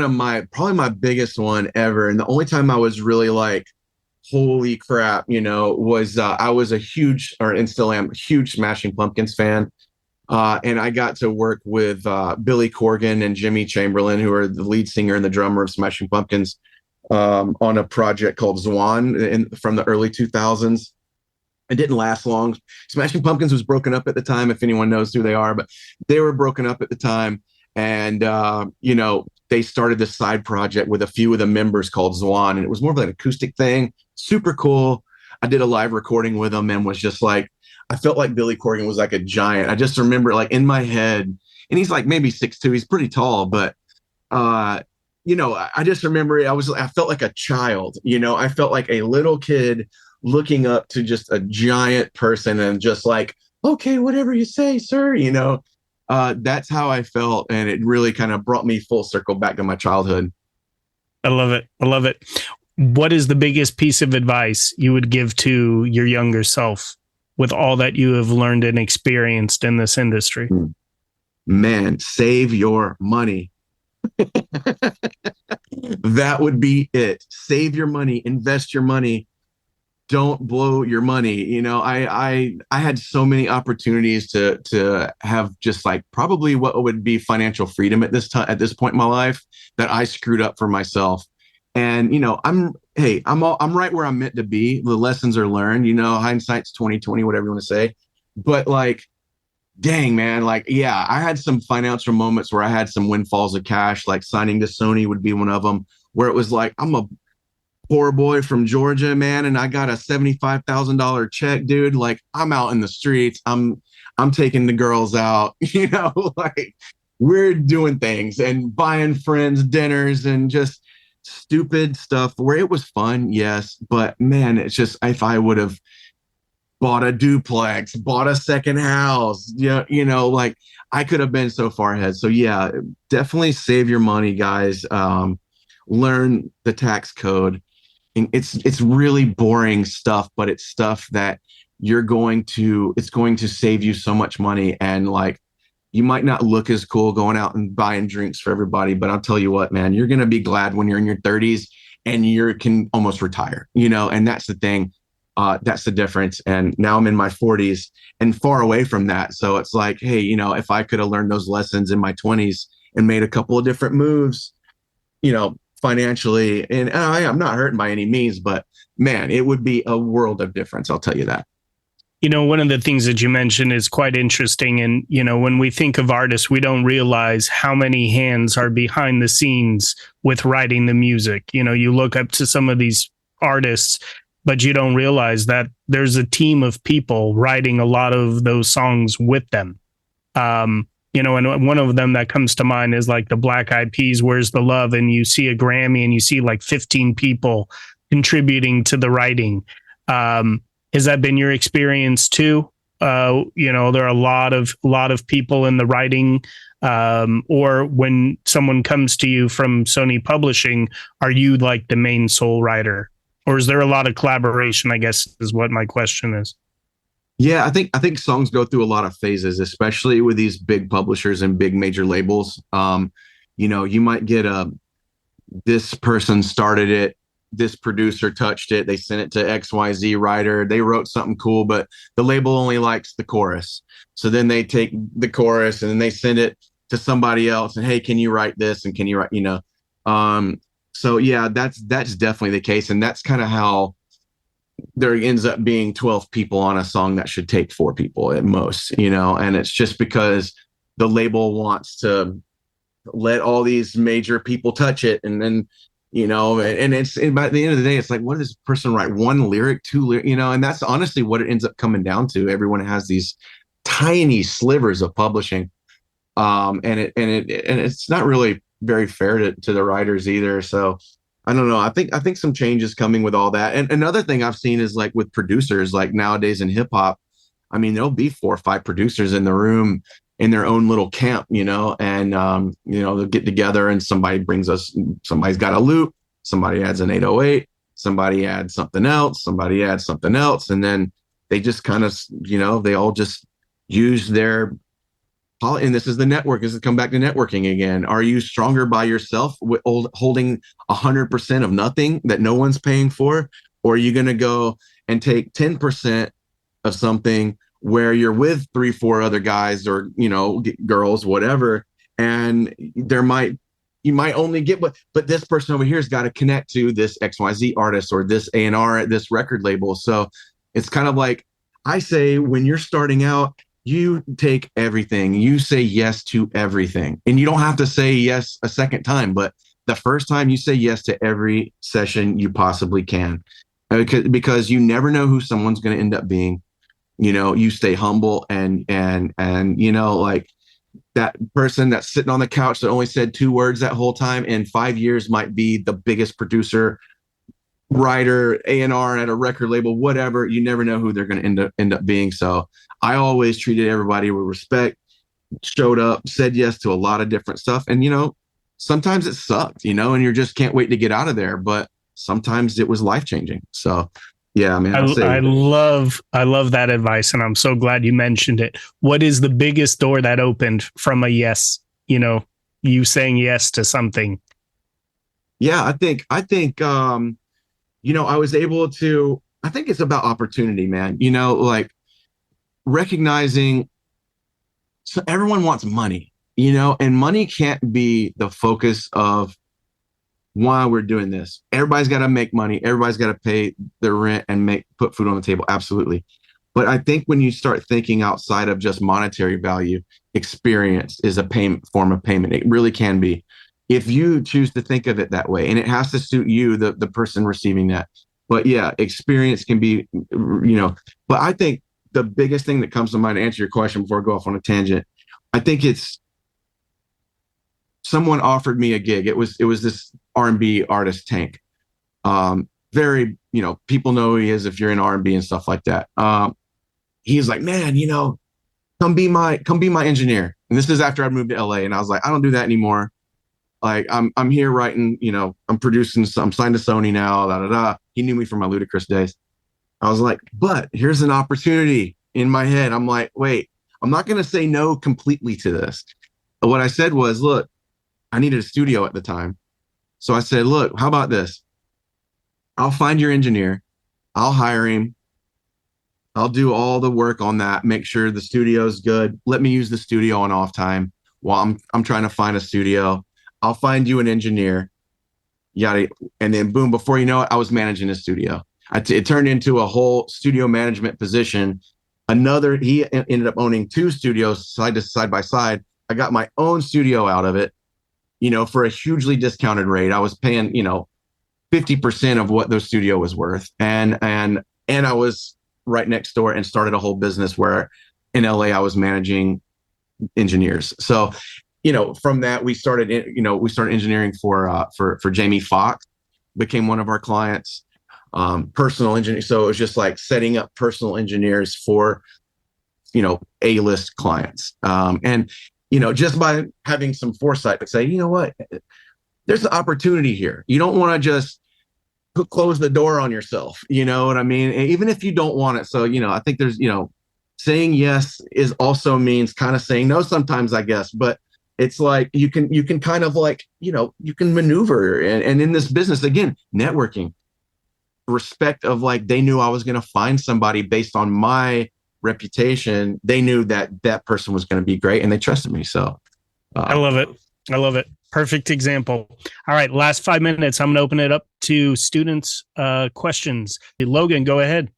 of probably my biggest one ever, and the only time I was really like, holy crap, was I was a huge, and still am, huge Smashing Pumpkins fan. And I got to work with Billy Corgan and Jimmy Chamberlain, who are the lead singer and the drummer of Smashing Pumpkins, on a project called Zwan from the early 2000s. It didn't last long. Smashing Pumpkins was broken up at the time, if anyone knows who they are, but they were broken up at the time. And, they started this side project with a few of the members called Zwan, and it was more of an acoustic thing. Super cool. I did a live recording with them and was just like, I felt like Billy Corgan was like a giant. I just remember like in my head, and he's like maybe 6'2", he's pretty tall, but, I just remember I felt like a child, I felt like a little kid looking up to just a giant person and just like, okay, whatever you say, sir, that's how I felt. And it really kind of brought me full circle back to my childhood. I love it. I love it. What is the biggest piece of advice you would give to your younger self with all that you have learned and experienced in this industry? Man, save your money. That would be it. Save your money, invest your money. Don't blow your money. I had so many opportunities to have just like probably what would be financial freedom at this point in my life that I screwed up for myself. And I'm right where I'm meant to be. The lessons are learned. Hindsight's 20/20, whatever you want to say. But like, dang, man, like, yeah, I had some financial moments where I had some windfalls of cash. Like signing to Sony would be one of them, where it was like, I'm a poor boy from Georgia, man, and I got a $75,000 check, dude. Like, I'm out in the streets. I'm taking the girls out, like we're doing things and buying friends dinners and just stupid stuff where it was fun, yes, but man, it's just, if I would have bought a duplex, bought a second house, like I could have been so far ahead. So yeah, definitely save your money, guys. Learn the tax code. And it's really boring stuff, but it's stuff that it's going to save you so much money. And like, you might not look as cool going out and buying drinks for everybody, but I'll tell you what, man, you're going to be glad when you're in your 30s and you can almost retire, and that's the thing. That's the difference. And now I'm in my 40s and far away from that. So it's like, hey, if I could have learned those lessons in my 20s and made a couple of different moves, financially, and I'm not hurting by any means, but man, it would be a world of difference. I'll tell you that. One of the things that you mentioned is quite interesting. And, when we think of artists, we don't realize how many hands are behind the scenes with writing the music. You look up to some of these artists, but you don't realize that there's a team of people writing a lot of those songs with them. And one of them that comes to mind is like the Black Eyed Peas, Where's the Love? And you see a Grammy and you see like 15 people contributing to the writing. Has that been your experience too? There are a lot of people in the writing, or when someone comes to you from Sony Publishing, are you like the main sole writer, or is there a lot of collaboration, I guess is what my question is. Yeah, I think songs go through a lot of phases, especially with these big publishers and big major labels. You might get this person started it, this producer touched it, they sent it to XYZ writer, they wrote something cool, but the label only likes the chorus. So then they take the chorus and then they send it to somebody else and, hey, can you write this? And can you write, so yeah, that's definitely the case. And that's kind of how there ends up being 12 people on a song that should take 4 people at most, and it's just because the label wants to let all these major people touch it. And then, and by the end of the day, it's like, what does this person write? 1 lyric, 2 lyric, and that's honestly what it ends up coming down to. Everyone has these tiny slivers of publishing. And it's not really very fair to the writers either. So I don't know. I think some change is coming with all that. And another thing I've seen is like with producers, like nowadays in hip hop, I mean, there'll be 4 or 5 producers in the room in their own little camp, and, they'll get together and somebody's got a loop, somebody adds an 808, somebody adds something else, and then they just kind of, they all just use their, and this is the network. This is come back to networking again. Are you stronger by yourself with holding 100% of nothing that no one's paying for? Or are you going to go and take 10% of something where you're with 3-4 other guys or, girls, whatever. And you might only get but this person over here has got to connect to this XYZ artist or this A&R at this record label. So it's kind of like, I say, when you're starting out, you take everything. You say yes to everything. And you don't have to say yes a second time, but the first time you say yes to every session you possibly can, because you never know who someone's going to end up being. You stay humble and like that person that's sitting on the couch that only said 2 words that whole time, in 5 years might be the biggest producer, writer, A&R at a record label, whatever. You never know who they're going to end up being. So I always treated everybody with respect, showed up, said yes to a lot of different stuff. And, sometimes it sucked, and you just can't wait to get out of there. But sometimes it was life-changing. So yeah, man. I love that advice. And I'm so glad you mentioned it. What is the biggest door that opened from a yes, you saying yes to something? Yeah, I think, I was able to, I think it's about opportunity, man, like recognizing, so everyone wants money, and money can't be the focus of why we're doing this. Everybody's got to make money. Everybody's got to pay their rent and put food on the table. Absolutely. But I think when you start thinking outside of just monetary value, experience is a form of payment. It really can be. if you choose to think of it that way, and it has to suit you, the person receiving that. But yeah, experience can be, but I think the biggest thing that comes to mind to answer your question before I go off on a tangent, I think it's someone offered me a gig. It was this R&B artist, Tank. Very, people know who he is if you're in R&B and stuff like that. He's like, man, come be my engineer. And this is after I moved to LA, and I was like, I don't do that anymore. Like I'm here writing, I'm producing, I'm signed to Sony now, da da da. He knew me from my Ludacris days. I was like, but here's an opportunity in my head. I'm like, wait, I'm not going to say no completely to this. But what I said was, look, I needed a studio at the time. So I said, look, how about this? I'll find your engineer. I'll hire him. I'll do all the work on that. Make sure the studio's good. Let me use the studio on off time while I'm trying to find a studio. I'll find you an engineer. Yada. And then boom, before you know it, I was managing a studio. It turned into a whole studio management position. He ended up owning 2 studios side by side. I got my own studio out of it, for a hugely discounted rate. I was paying, 50% of what the studio was worth. And I was right next door and started a whole business where in LA I was managing engineers. So, from that we started engineering for Jamie Foxx, became one of our clients. Personal engineer. So it was just like setting up personal engineers for, A-list clients. And just by having some foresight to say, you know what, there's an opportunity here. You don't want to just close the door on yourself. You know what I mean? Even if you don't want it. So, I think there's, saying yes is also means kind of saying no sometimes, I guess. But it's like you can kind of like, you can maneuver. And in this business, again, networking, respect of like, they knew I was going to find somebody based on my reputation. They knew that person was going to be great, and they trusted me. So I love it. Perfect example. All right, last 5 minutes. I'm going to open it up to students' questions. Logan, go ahead.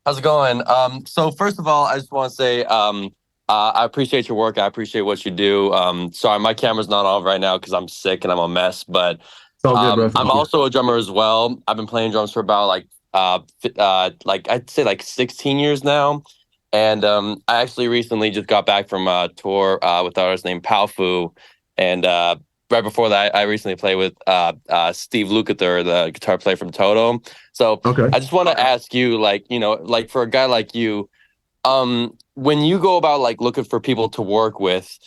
How's it going? So first of all, I just want to say I appreciate your work. I appreciate what you do. Sorry, my camera's not on right now because I'm sick and I'm a mess. But good, I'm also a drummer as well. I've been playing drums for about I'd say like 16 years now. And I actually recently just got back from a tour with an artist named Palfu. And right before that, I recently played with Steve Lukather, the guitar player from Toto. So okay. I just want to ask you, like for a guy like you, when you go about like looking for people to work with,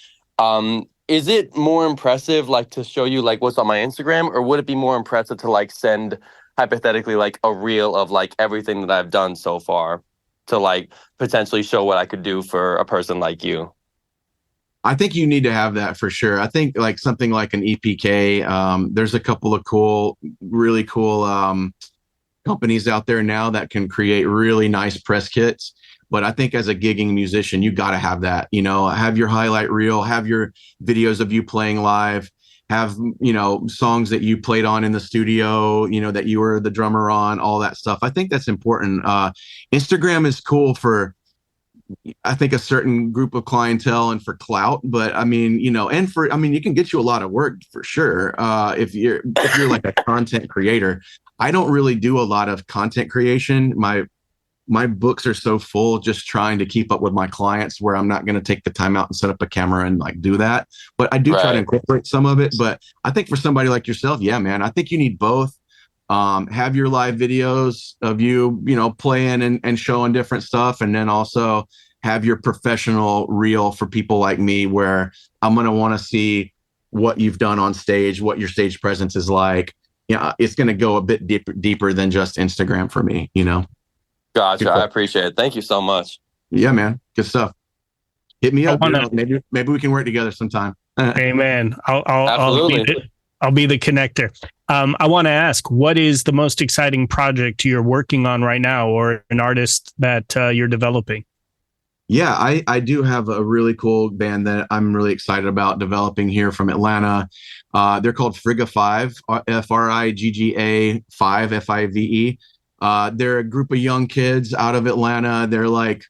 is it more impressive like to show you like what's on my Instagram, or would it be more impressive to like send hypothetically like a reel of like everything that I've done so far to like potentially show what I could do for a person like you? I think you need to have that for sure. I think like something like an EPK, there's a couple of really cool companies out there now that can create really nice press kits. But I think as a gigging musician, you got to have that, have your highlight reel, have your videos of you playing live, have, songs that you played on in the studio, that you were the drummer on, all that stuff. I think that's important. Instagram is cool for, I think, a certain group of clientele and for clout, but I mean, you can get you a lot of work for sure. If you're like a content creator. I don't really do a lot of content creation. My books are so full just trying to keep up with my clients where I'm not going to take the time out and set up a camera and like do that. But I do try to incorporate some of it. But I think for somebody like yourself, yeah, man, I think you need both. Have your live videos of you, playing and showing different stuff. And then also have your professional reel for people like me where I'm going to want to see what you've done on stage, what your stage presence is like. It's going to go a bit deeper than just Instagram for me, Gotcha. I appreciate it. Thank you so much. Yeah, man. Good stuff. Hit me up. Maybe we can work together sometime. Amen. Absolutely. I'll be the connector. I want to ask, what is the most exciting project you're working on right now, or an artist that you're developing? Yeah, I do have a really cool band that I'm really excited about developing here from Atlanta. They're called Frigga 5, Frigga 5, FIVE. They're a group of young kids out of Atlanta. They're like,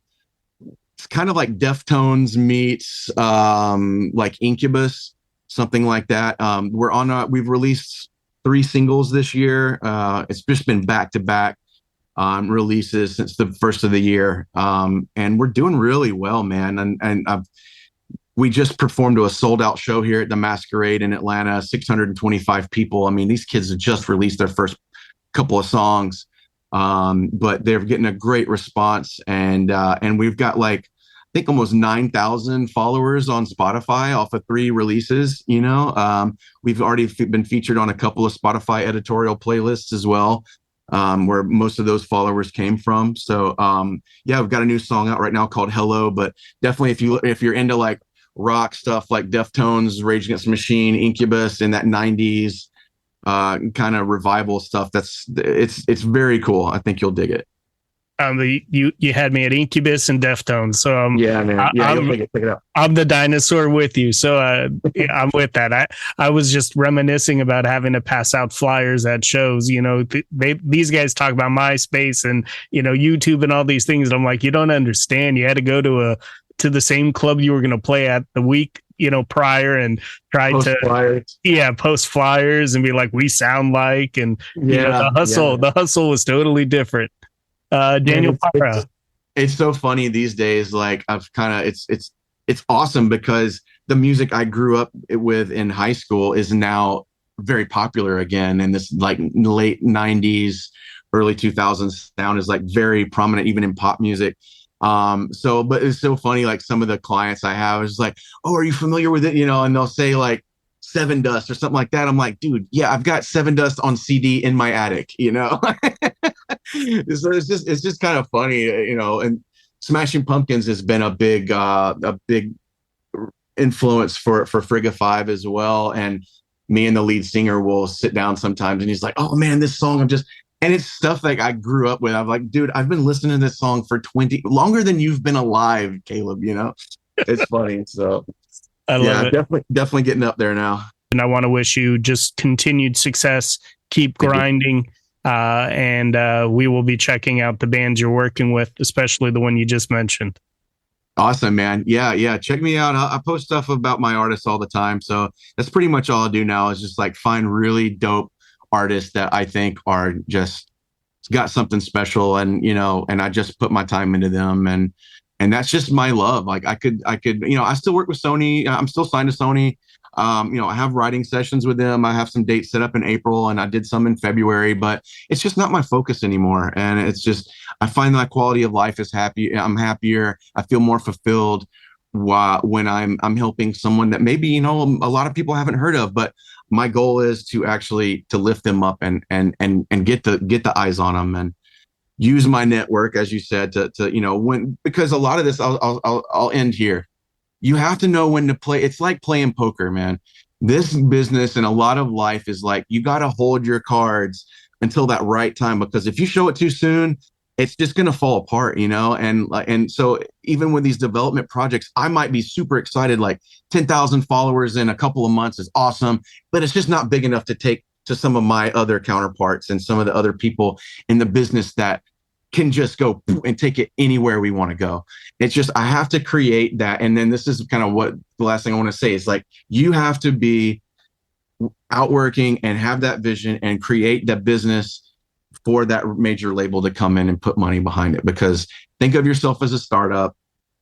it's kind of like Deftones meets like Incubus. something like that. We've released 3 singles this year. It's just been back to back releases since the first of the year. And we're doing really well, man. We just performed to a sold out show here at the Masquerade in Atlanta, 625 people. I mean, these kids have just released their first couple of songs, but they're getting a great response. And we've got like, I think almost 9,000 followers on Spotify off of 3 releases. We've already been featured on a couple of Spotify editorial playlists as well, where most of those followers came from. So yeah, we've got a new song out right now called Hello, but definitely if you're into like rock stuff like Deftones, Rage Against the Machine, Incubus, and that 90s kind of revival stuff, it's very cool. I think you'll dig it. You had me at Incubus and Deftones, so yeah, man. Yeah, you'll pick it up. I'm the dinosaur with you, so I'm with that. I was just reminiscing about having to pass out flyers at shows. These guys talk about MySpace and YouTube and all these things. And I'm like, you don't understand. You had to go to the same club you were going to play at the week prior and try post flyers and be like, we sound like, and the hustle was totally different. Daniel Parra. It's so funny these days. Like it's awesome because the music I grew up with in high school is now very popular again. And this like late 90s, early 2000s sound is like very prominent even in pop music. But it's so funny, like some of the clients I have is like, oh, are you familiar with it? And they'll say like Seven Dust or something like that. I'm like, dude, yeah, I've got Seven Dust on CD in my attic, So it's just kind of funny, and Smashing Pumpkins has been a big influence for Frigga 5 as well. And me and the lead singer will sit down sometimes and he's like, oh man, this song and it's stuff like I grew up with. I'm like, dude, I've been listening to this song for longer than you've been alive, Caleb, It's funny. So I love it. Definitely getting up there now. And I want to wish you just continued success, keep grinding. And we will be checking out the bands you're working with, especially the one you just mentioned. Awesome, man. Yeah. Check me out. I post stuff about my artists all the time. So that's pretty much all I do now is just like find really dope artists that I think are just got something special, and and I just put my time into them, and that's just my love. Like I could I still work with Sony. I'm still signed to Sony. I have writing sessions with them. I have some dates set up in April and I did some in February, but it's just not my focus anymore. And it's just, I find my quality of life is I'm happier. I feel more fulfilled when I'm helping someone that maybe, a lot of people haven't heard of, but my goal is to actually to lift them up and get the eyes on them and use my network, as you said, because a lot of this, I'll end here. You have to know when to play. It's like playing poker, man. This business and a lot of life is like, you got to hold your cards until that right time, because if you show it too soon, it's just going to fall apart, and so even with these development projects, I might be super excited, like 10,000 followers in a couple of months is awesome, but it's just not big enough to take to some of my other counterparts and some of the other people in the business that can just go and take it anywhere we want to go. It's just, I have to create that. And then this is kind of what the last thing I want to say is like, you have to be outworking and have that vision and create that business for that major label to come in and put money behind it. Because think of yourself as a startup.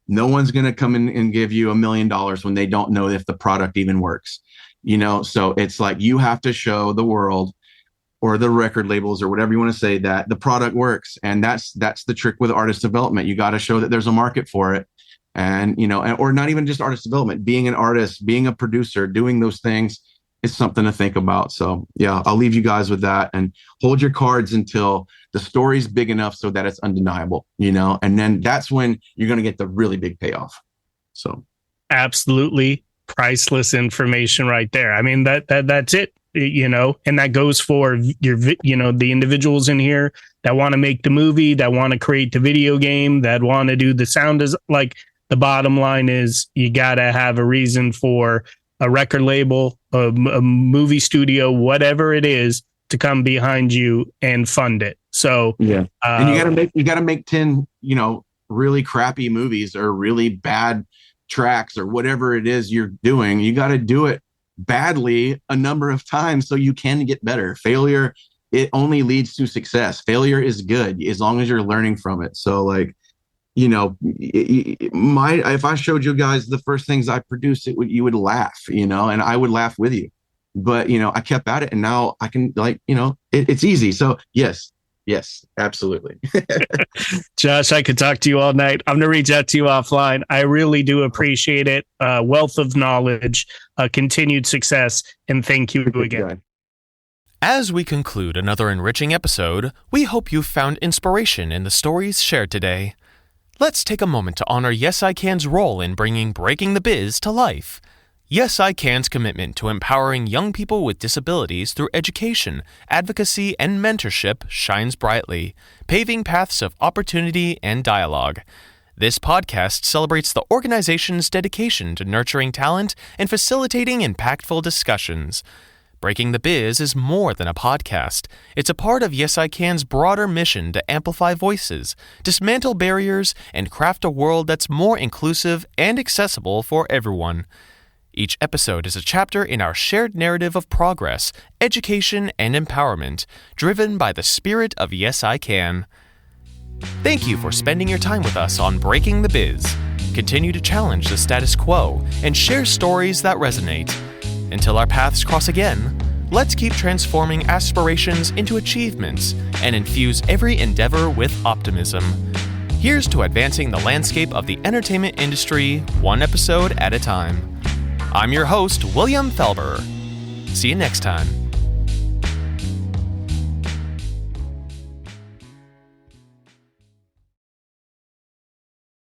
No one's going to come in and give you $1 million when they don't know if the product even works, So it's like, you have to show the world or the record labels or whatever you want to say that the product works. And that's the trick with artist development. You got to show that there's a market for it. And, or not even just artist development, being an artist, being a producer, doing those things is something to think about. So yeah, I'll leave you guys with that, and hold your cards until the story's big enough so that it's undeniable, and then that's when you're going to get the really big payoff. So absolutely Priceless information right there. I mean, that's it. And that goes for your, the individuals in here that want to make the movie, that want to create the video game, that want to do the sound. Is like, the bottom line is you got to have a reason for a record label, a movie studio, whatever it is, to come behind you and fund it. So yeah, and you got to make 10, really crappy movies or really bad tracks or whatever it is you're doing. You got to do it badly a number of times so you can get better. Failure, it only leads to success. Failure is good as long as you're learning from it. So like, you know, if I showed you guys the first things I produced, you would laugh, you know, and I would laugh with you. But, you know, I kept at it, and now I can, like, you know, it's easy. So yes, absolutely. Josh, I could talk to you all night. I'm going to reach out to you offline. I really do appreciate it. Wealth of knowledge, continued success, and thank you again. As we conclude another enriching episode, we hope you found inspiration in the stories shared today. Let's take a moment to honor Yes I Can's role in bringing Breaking the Biz to life. Yes I Can's commitment to empowering young people with disabilities through education, advocacy, and mentorship shines brightly, paving paths of opportunity and dialogue. This podcast celebrates the organization's dedication to nurturing talent and facilitating impactful discussions. Breaking the Biz is more than a podcast. It's a part of Yes I Can's broader mission to amplify voices, dismantle barriers, and craft a world that's more inclusive and accessible for everyone. Each episode is a chapter in our shared narrative of progress, education, and empowerment, driven by the spirit of Yes I Can. Thank you for spending your time with us on Breaking the Biz. Continue to challenge the status quo and share stories that resonate. Until our paths cross again, let's keep transforming aspirations into achievements and infuse every endeavor with optimism. Here's to advancing the landscape of the entertainment industry, one episode at a time. I'm your host, William Felber. See you next time.